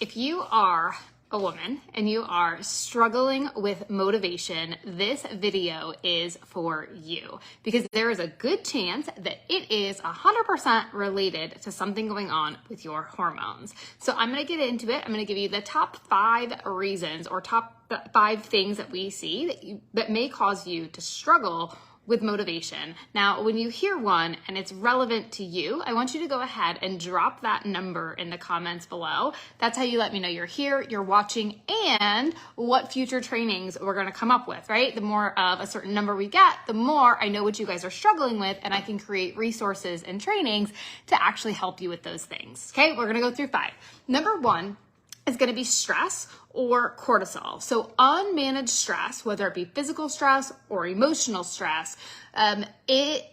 If you are a woman and you are struggling with motivation, this video is for you because there is a good chance that it is 100% related to something going on with your hormones. So I'm going to get into it. I'm going to give you the top 5 reasons or top 5 things that we see that may cause you to struggle with motivation. Now, when you hear one and it's relevant to you, I want you to go ahead and drop that number in the comments below. That's how you let me know you're here, you're watching, and what future trainings we're gonna come up with, right? The more of a certain number we get, the more I know what you guys are struggling with, and I can create resources and trainings to actually help you with those things. Okay, we're gonna go through 5. Number 1 is going to be stress or cortisol. So unmanaged stress, whether it be physical stress or emotional stress, it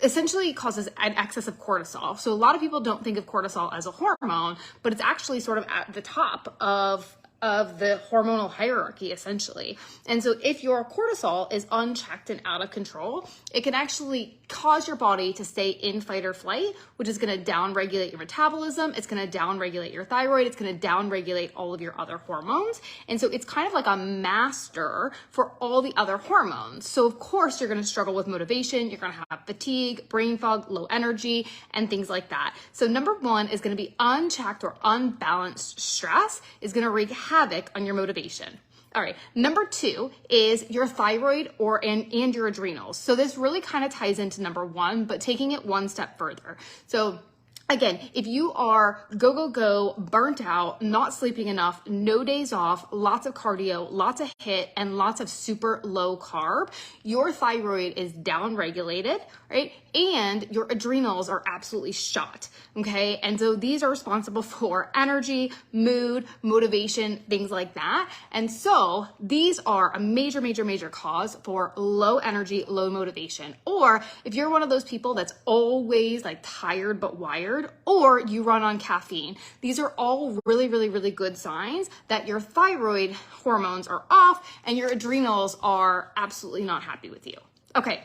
essentially causes an excess of cortisol. So a lot of people don't think of cortisol as a hormone, but it's actually sort of at the top of the hormonal hierarchy, essentially. And so if your cortisol is unchecked and out of control, it can actually cause your body to stay in fight or flight, which is going to down-regulate your metabolism. It's going to down-regulate your thyroid. It's going to down-regulate all of your other hormones. And so it's kind of like a master for all the other hormones. So of course, you're going to struggle with motivation. You're going to have fatigue, brain fog, low energy, and things like that. So number 1 is going to be unchecked or unbalanced stress is going to wreak havoc on your motivation. All right, number 2 is your thyroid and your adrenals. So this really kind of ties into number 1, but taking it one step further. So again, if you are go, burnt out, not sleeping enough, no days off, lots of cardio, lots of HIIT, and lots of super low carb, your thyroid is down-regulated, right? And your adrenals are absolutely shot, okay? And so these are responsible for energy, mood, motivation, things like that. And so these are a major cause for low energy, low motivation. Or if you're one of those people that's always like tired but wired, or you run on caffeine, these are all really good signs that your thyroid hormones are off and your adrenals are absolutely not happy with you. Okay.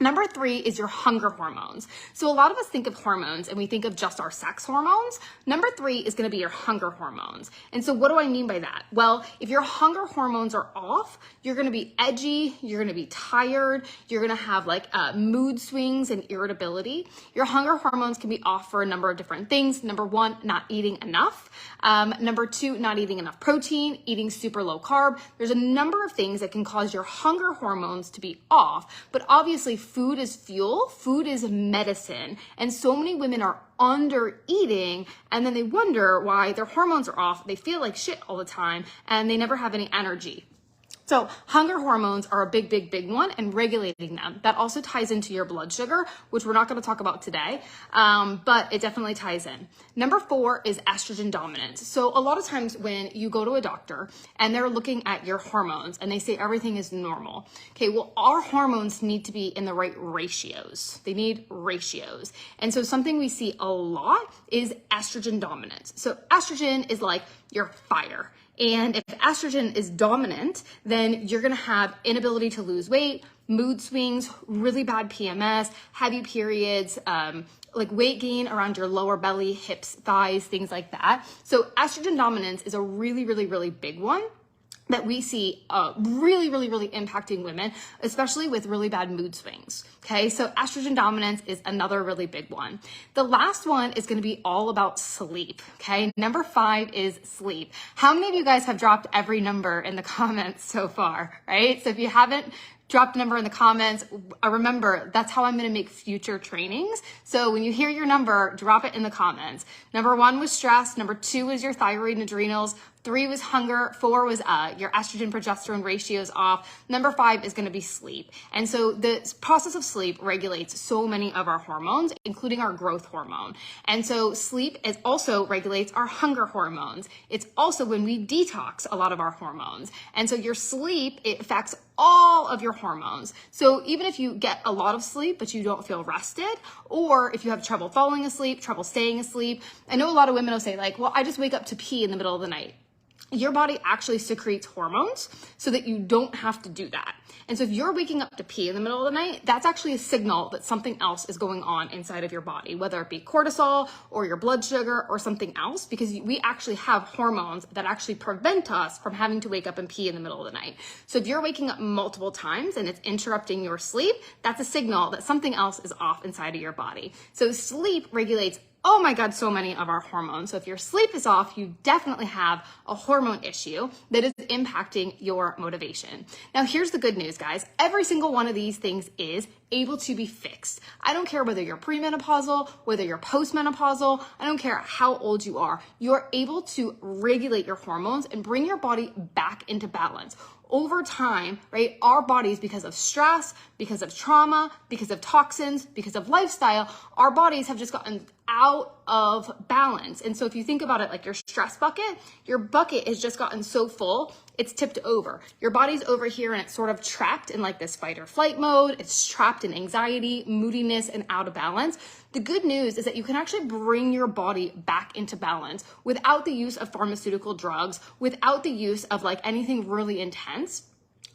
Number 3 is your hunger hormones. So a lot of us think of hormones and we think of just our sex hormones. Number 3 is going to be your hunger hormones. And so what do I mean by that? Well, if your hunger hormones are off, you're going to be edgy, you're going to be tired, you're going to have like mood swings and irritability. Your hunger hormones can be off for a number of different things. Number 1, not eating enough. Number 2, not eating enough protein, eating super low carb. There's a number of things that can cause your hunger hormones to be off, but obviously food is fuel, food is medicine. And so many women are under eating and then they wonder why their hormones are off. They feel like shit all the time and they never have any energy. So hunger hormones are a big one, and regulating them. That also ties into your blood sugar, which we're not going to talk about today, but it definitely ties in. Number 4 is estrogen dominance. So a lot of times when you go to a doctor and they're looking at your hormones and they say everything is normal. Okay, well, our hormones need to be in the right ratios. They need ratios. And so something we see a lot is estrogen dominance. So estrogen is like your fire. And if estrogen is dominant, then you're going to have inability to lose weight, mood swings, really bad PMS, heavy periods, like weight gain around your lower belly, hips, thighs, things like that. So estrogen dominance is a really big one that we see really impacting women, especially with really bad mood swings. Okay, so estrogen dominance is another really big one. The last one is gonna be all about sleep. Okay, number 5 is sleep. How many of you guys have dropped every number in the comments so far, right? So if you haven't dropped a number in the comments, remember, that's how I'm gonna make future trainings. So when you hear your number, drop it in the comments. Number 1 was stress, number 2 was your thyroid and adrenals, 3 was hunger, 4 was your estrogen progesterone ratios off. Number 5 is going to be sleep. And so the process of sleep regulates so many of our hormones, including our growth hormone. And so sleep also regulates our hunger hormones. It's also when we detox a lot of our hormones. And so your sleep, it affects all of your hormones. So even if you get a lot of sleep, but you don't feel rested, or if you have trouble falling asleep, trouble staying asleep, I know a lot of women will say like, well, I just wake up to pee in the middle of the night. your body actually secretes hormones so that you don't have to do that. And so if you're waking up to pee in the middle of the night, that's actually a signal that something else is going on inside of your body, whether it be cortisol or your blood sugar or something else, because we actually have hormones that actually prevent us from having to wake up and pee in the middle of the night. So if you're waking up multiple times and it's interrupting your sleep, that's a signal that something else is off inside of your body. So sleep regulates, oh my God, so many of our hormones. So if your sleep is off, you definitely have a hormone issue that is impacting your motivation. Now, here's the good news, guys. Every single one of these things is able to be fixed. I don't care whether you're premenopausal, whether you're postmenopausal, I don't care how old you are. You're able to regulate your hormones and bring your body back into balance. Over time, right, our bodies, because of stress, because of trauma, because of toxins, because of lifestyle, our bodies have just gotten out of balance. And so if you think about it like your stress bucket, your bucket has just gotten so full, it's tipped over. Your body's over here and it's sort of trapped in like this fight or flight mode. It's trapped in anxiety, moodiness, and out of balance. The good news is that you can actually bring your body back into balance without the use of pharmaceutical drugs, without the use of like anything really intense.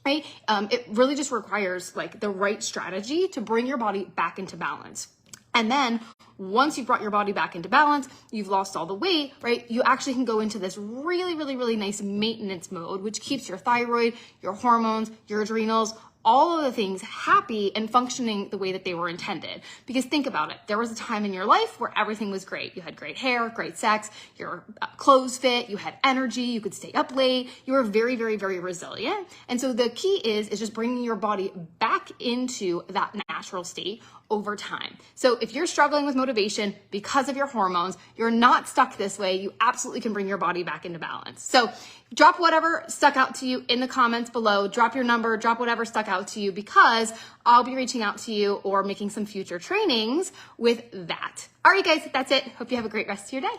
Right? It really just requires like the right strategy to bring your body back into balance. And then once you've brought your body back into balance, you've lost all the weight, right? You actually can go into this really, really, really nice maintenance mode, which keeps your thyroid, your hormones, your adrenals, all of the things happy and functioning the way that they were intended. Because think about it. There was a time in your life where everything was great. You had great hair, great sex, your clothes fit, you had energy, you could stay up late. You were very, very, very resilient. And so the key is just bringing your body back into that natural state over time. So if you're struggling with motivation because of your hormones, you're not stuck this way. You absolutely can bring your body back into balance. So drop whatever stuck out to you in the comments below. Drop your number, drop whatever stuck out to you, because I'll be reaching out to you or making some future trainings with that. All right, guys, that's it. Hope you have a great rest of your day.